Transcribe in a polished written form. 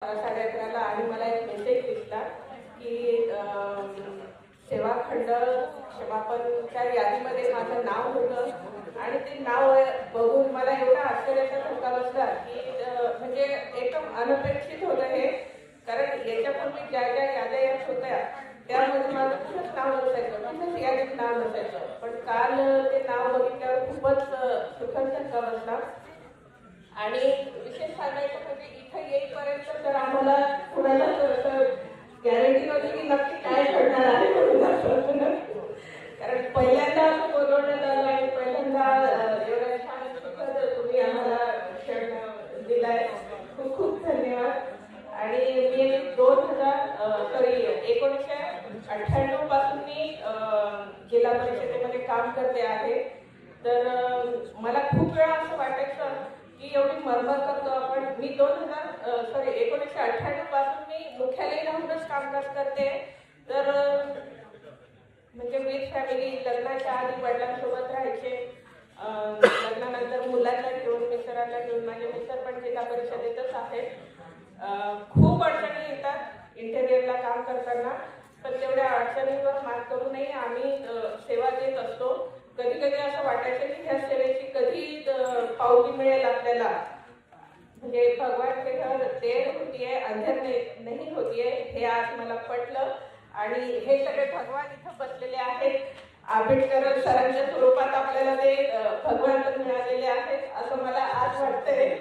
11:30ला आणि मला एक मेसेज दिसला की सेवाखंड क्षमापणच्या यादीमध्ये माझं नाव होतं आणि ते नाव बघून मला एवढा आश्चर्याचा धक्का बसला की म्हणजे एकदम अनपेक्षित होतं हे. कारण याच्यापूर्वी ज्या ज्या याद्या येत होत्या त्यामध्ये माझं कुठंच नाव नसायचं, कुठंच यादीत नाव नसायचं. पण काल ते नाव बघितल्यावर खूपच सुखद धक्का बसला. आणि विशेष सांगायचं म्हणजे इथं येईपर्यंत तर आम्हाला कुणालाच असं गॅरंटी नव्हती की नक्की काय घडणार आहे म्हणून. कारण पहिल्यांदा असं बोलवण्यात आलं आणि पहिल्यांदा एवढ्या छान सुखद तुम्ही आम्हाला क्षण दिलाय. खूप खूप धन्यवाद. आणि मी 1998 पासून मी जिल्हा परिषदेमध्ये काम करते आहे. तर मला खूप वेळा असं वाटायचं की एवढी मरमर करतो आपण. मी 1998 पासून मी मुख्यालय राहूनच कामकाज करते. तर म्हणजे विथ फॅमिली, लग्नाच्या आधी वडिलांसोबत राहायचे, लग्नानंतर मुलांना घेऊन, मिस्टरांना घेऊन. माझे मिस्टर पण जिल्हा परिषदेतच आहेत. खूप अडचणी येतात इंटेरियरला काम करताना, पण तेवढ्या अडचणींवर मात करूनही आम्ही सेवा देत असतो. कधी कधी असं वाटायचं की ह्या सेवेची कधी पावती मिळेल आपल्याला. म्हणजे भगवान के घर देर होतीये, अंधेर नाही होतीये, हे आज मला पटलं. आणि हे सगळे भगवान इथं बसलेले आहेत. आंबेडकर सरांच्या स्वरूपात आपल्याला ते भगवान मिळालेले आहेत असं मला आज वाटतंय.